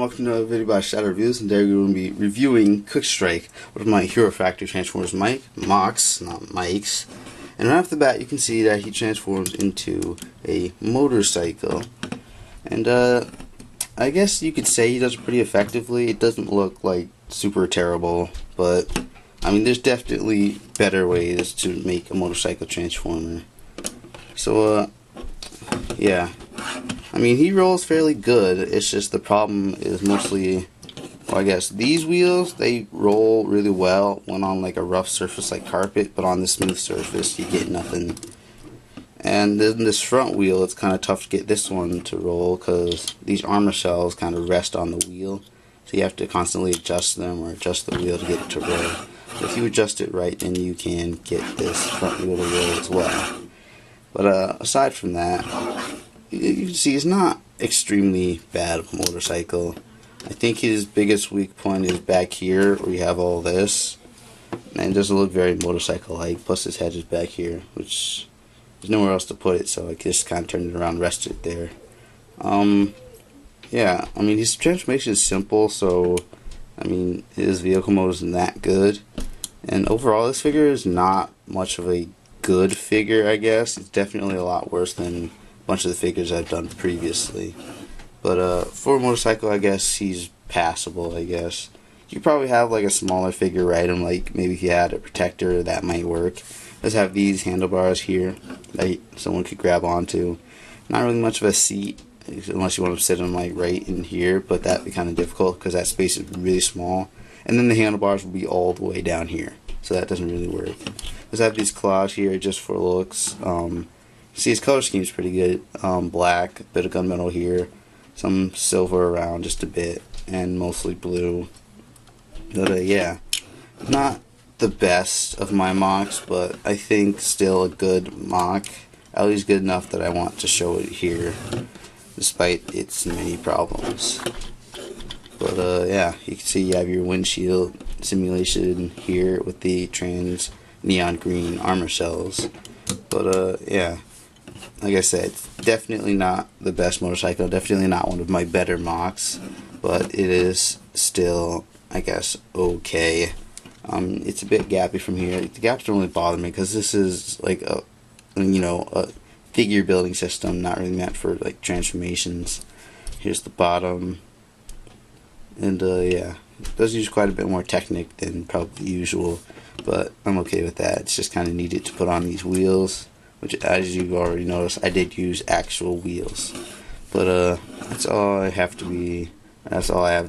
welcome to a video by Shadow Reviews, and today we're going to be reviewing Quickstrike, one of my Hero Factory Transformers Mox, not Mikes. And right off the bat you can see that he transforms into a motorcycle. And I guess you could say he does it pretty effectively. It doesn't look like super terrible, but I mean there's definitely better ways to make a motorcycle transformer. So yeah. I mean, he rolls fairly good. It's just the problem is mostly, well, I guess these wheels, they roll really well when on like a rough surface like carpet, but on the smooth surface you get nothing. And then this front wheel, it's kind of tough to get this one to roll because these armor cells kind of rest on the wheel, so you have to constantly adjust them or adjust the wheel to get it to roll. But if you adjust it right, then you can get this front wheel to roll as well. But aside from that, you can see it's not extremely bad motorcycle. I think his biggest weak point is back here where you have all this, and it doesn't look very motorcycle-like. Plus his head is back here, which there's nowhere else to put it, so I just kind of turned it around, rested it there. Yeah, I mean his transformation is simple, so I mean his vehicle mode isn't that good, and overall this figure is not much of a good figure. I guess it's definitely a lot worse than bunch of the figures I've done previously, but for a motorcycle I guess he's passable. I guess you probably have like a smaller figure ride him, like maybe if you had a protector that might work. Let's have these handlebars here that someone could grab onto. Not really much of a seat unless you want to sit him like right in here, but that'd be kind of difficult because that space is really small, and then the handlebars will be all the way down here, so that doesn't really work. Let's have these claws here just for looks. See, his color scheme is pretty good. Black, a bit of gunmetal here, some silver around just a bit, and mostly blue. But yeah, not the best of my mocks, but I think still a good mock. At least good enough that I want to show it here, despite its many problems. But yeah, you can see you have your windshield simulation here with the trans neon green armor cells. But yeah. Like I said, definitely not the best motorcycle, definitely not one of my better mocks, but it is still, I guess, okay. It's a bit gappy from here. The gaps don't really bother me because this is like a, a figure building system, not really meant for like transformations. Here's the bottom, and yeah, it does use quite a bit more Technic than probably usual, but I'm okay with that. It's just kind of needed to put on these wheels, which, as you've already noticed, I did use actual wheels. But that's all I have to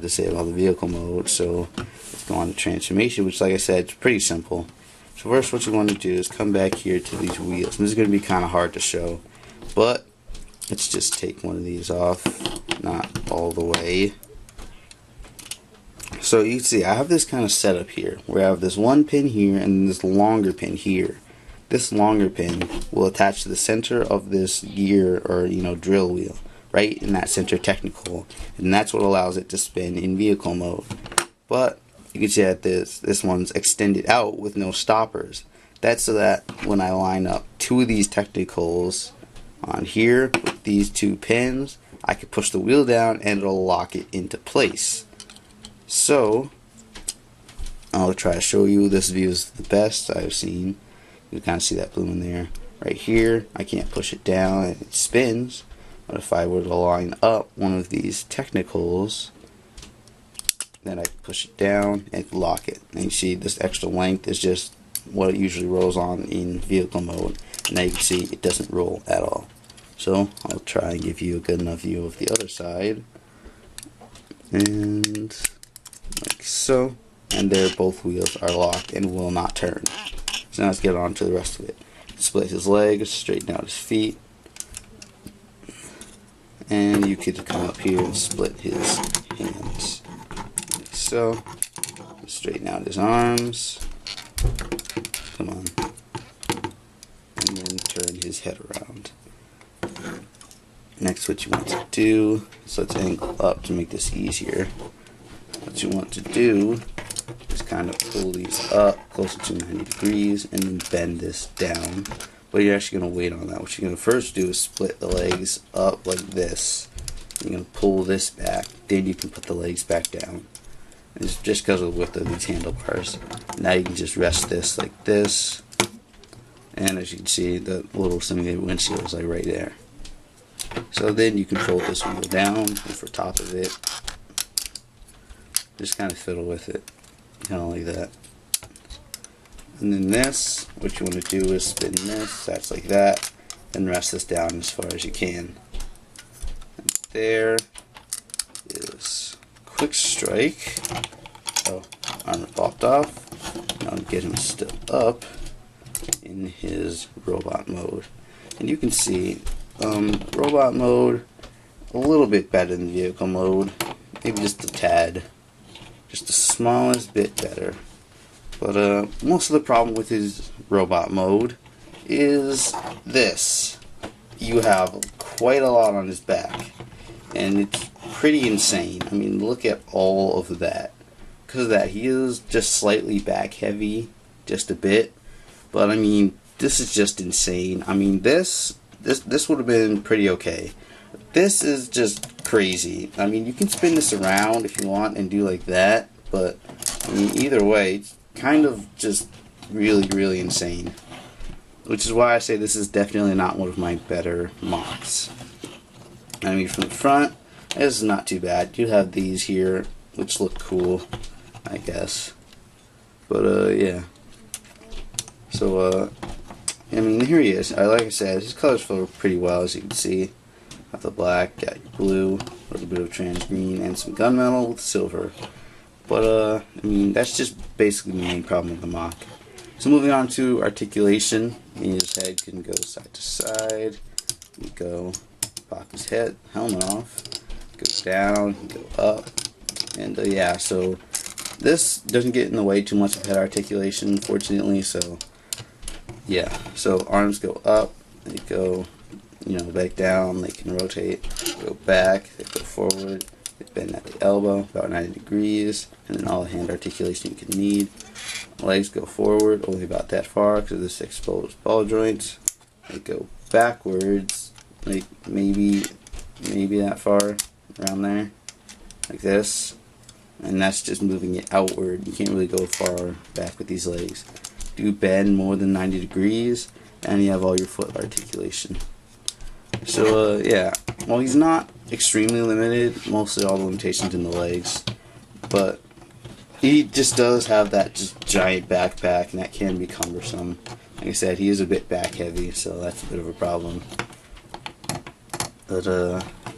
say about the vehicle mode. So let's go on to transformation, which, like I said, it's pretty simple. So first, what you want to do is come back here to these wheels, and this is going to be kind of hard to show, but let's just take one of these off, not all the way. So you can see I have this kind of setup here where I have this one pin here and this longer pin here. This longer pin will attach to the center of this gear or drill wheel, right in that center technical, and that's what allows it to spin in vehicle mode. But you can see that this one's extended out with no stoppers. That's so that when I line up two of these technicals on here with these two pins, I can push the wheel down and it'll lock it into place. So I'll try to show you. This view is the best I've seen. You can kind of see that blue in there. Right here, I can't push it down and it spins. But if I were to line up one of these technicals, then I can push it down and lock it. And you see this extra length is just what it usually rolls on in vehicle mode. And now you can see it doesn't roll at all. So I'll try and give you a good enough view of the other side. And like so. And there both wheels are locked and will not turn. So now let's get on to the rest of it. Split his legs, straighten out his feet, and you could come up here and split his hands. Like so. Straighten out his arms. Come on. And then turn his head around. Next, what you want to do, so let's angle up to make this easier. What you want to do is kind of pull these up closer to 90 degrees and then bend this down. But you're actually going to wait on that. What you're going to first do is split the legs up like this. You're going to pull this back, then you can put the legs back down. It's just because of the width of these handlebars. Now you can just rest this like this, and as you can see, the little simulated windshield is like right there. So then you can fold this wheel down over top of it. Just kind of fiddle with it, kind of like that. And then this, what you want to do is spin this, that's like that, and rest this down as far as you can. And there is Quickstrike. Oh, armor popped off. Now get him still up in his robot mode. And you can see robot mode a little bit better than vehicle mode, maybe just a tad, just the smallest bit better. But most of the problem with his robot mode is this. You have quite a lot on his back, and it's pretty insane. I mean, look at all of that. Because of that, he is just slightly back heavy, just a bit. But I mean, this is just insane. I mean, this would have been pretty okay. This is just crazy. I mean, you can spin this around if you want and do like that, but I mean, either way, it's kind of just really, really insane. Which is why I say this is definitely not one of my better mocks. I mean, from the front, this is not too bad. You have these here, which look cool, I guess. But yeah. So I mean, here he is. Like I said, his colors flow pretty well, as you can see. Got the black, got your blue, a little bit of trans green, and some gunmetal with silver. But I mean, that's just basically the main problem with the mock. So moving on to articulation, his head can go side to side. You go pop his head helmet off, go down, go up, and yeah. So this doesn't get in the way too much of head articulation, fortunately. So yeah. So arms go up, they go, you know, back down. They can rotate, go back, they go forward. They bend at the elbow about 90 degrees, and then all the hand articulation you can need. Legs go forward only about that far because of this exposed ball joints. They go backwards, like maybe that far, around there, like this, and that's just moving it outward. You can't really go far back with these legs. Do bend more than 90 degrees, and you have all your foot articulation. So yeah, well, he's not extremely limited, mostly all the limitations in the legs, but he just does have that just giant backpack, and that can be cumbersome. Like I said, he is a bit back heavy, so that's a bit of a problem. But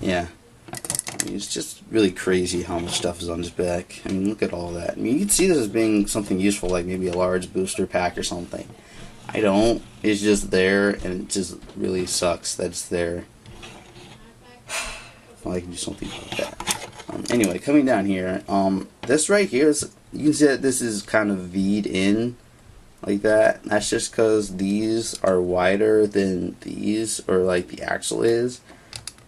yeah, I mean, it's just really crazy how much stuff is on his back. I mean, look at all that. I mean, you can see this as being something useful, like maybe a large booster pack or something. I don't. It's just there, and it just really sucks that it's there. Well, I can do something about that. Anyway, coming down here, this right here is, you can see that this is kind of V'd in like that. That's just because these are wider than these, or like the axle is.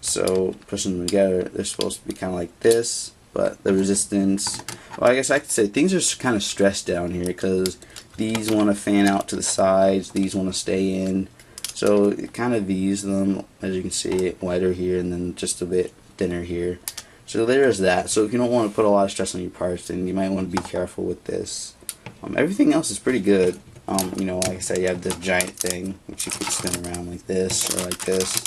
So pushing them together, they're supposed to be kind of like this, but the resistance, well, I guess I could say things are kind of stressed down here because these want to fan out to the sides, these want to stay in, so it kind of V's them, as you can see, wider here and then just a bit thinner here. So there's that. So if you don't want to put a lot of stress on your parts, then you might want to be careful with this. Everything else is pretty good. You know, like I said, you have this giant thing which you could spin around like this or like this,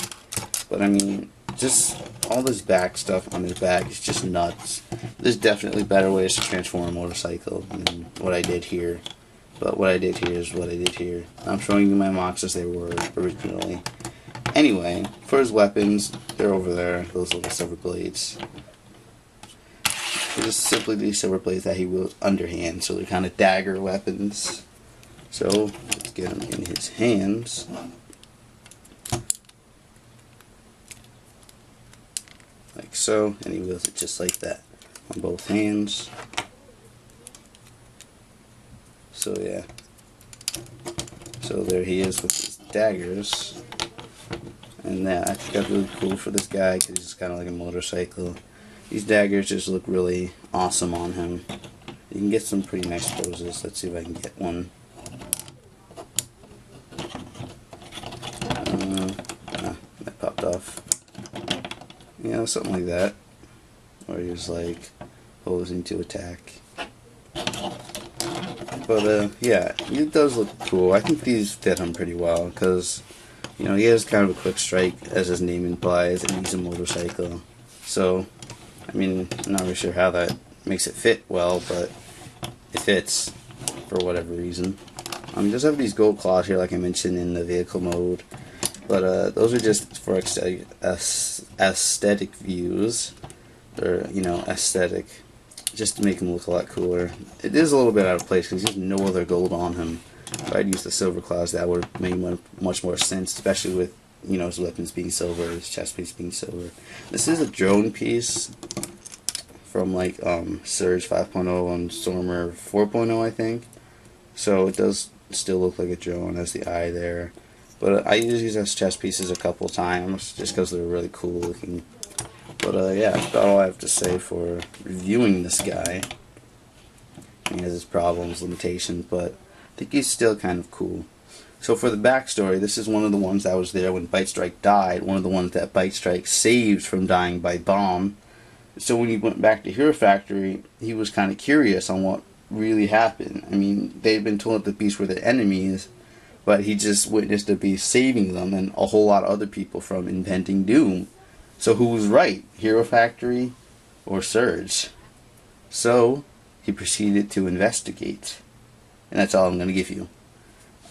but I mean, just all this back stuff on his back is just nuts. There's definitely better ways to transform a motorcycle than what I did here. But what I did here is what I did here. I'm showing you my mocks as they were originally. Anyway, for his weapons, they're over there, those little silver blades. They're just simply these silver blades that he wields underhand, so they're kind of dagger weapons. So, let's get them in his hands. Like so, and he wields it just like that on both hands. So yeah, so there he is with his daggers, and that I think that's really cool for this guy because he's kind of like a motorcycle. These daggers just look really awesome on him. You can get some pretty nice poses. Let's see if I can get one. That popped off. You know, something like that. Or he was like posing to attack. But yeah, it does look cool. I think these fit him pretty well because, you know, he has kind of a quick strike, as his name implies, and he's a motorcycle. So, I mean, I'm not really sure how that makes it fit well, but it fits for whatever reason. He does have these gold claws here, like I mentioned in the vehicle mode, but those are just for aesthetic views, or, you know, aesthetic, just to make him look a lot cooler. It is a little bit out of place because there's no other gold on him. If I'd used the silver claws, that would have made much more sense, especially with, you know, his weapons being silver, his chest piece being silver. This is a drone piece from like Surge 5.0 and Stormer 4.0, I think. So it does still look like a drone, as the eye there. But I use these as chest pieces a couple times just because they're really cool looking. But yeah, that's about all I have to say for reviewing this guy. He has his problems, limitations, but I think he's still kind of cool. So for the backstory, this is one of the ones that was there when Quickstrike died, one of the ones that Quickstrike saved from dying by bomb. So when he went back to Hero Factory, he was kind of curious on what really happened. I mean, they'd been told that the beasts were the enemies, but he just witnessed the beast saving them and a whole lot of other people from impending doom. So who was right, Hero Factory or Surge? So he proceeded to investigate, and that's all I'm going to give you.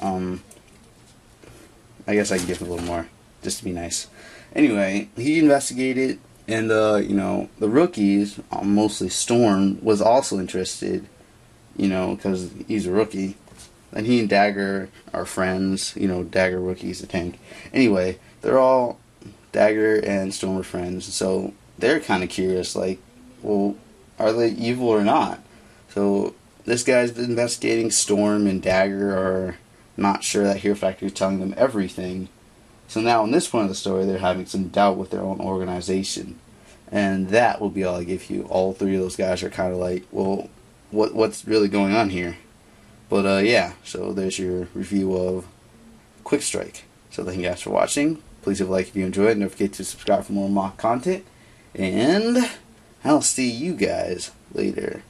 I guess I can give a little more, just to be nice. Anyway, he investigated, and you know, the rookies, mostly Storm, was also interested, you know, because he's a rookie. And he and Dagger are friends, you know, Dagger rookie's a tank. Anyway, they're all, Dagger and Storm are friends, so they're kind of curious, like, well, are they evil or not? So this guy's investigating. Storm and Dagger are not sure that Hero Factory is telling them everything. So now in this point of the story, they're having some doubt with their own organization. And that will be all I give you. All three of those guys are kind of like, well, what's really going on here? But yeah, so there's your review of Quickstrike. So thank you guys for watching. Please leave a like if you enjoyed. Don't forget to subscribe for more mock content. And I'll see you guys later.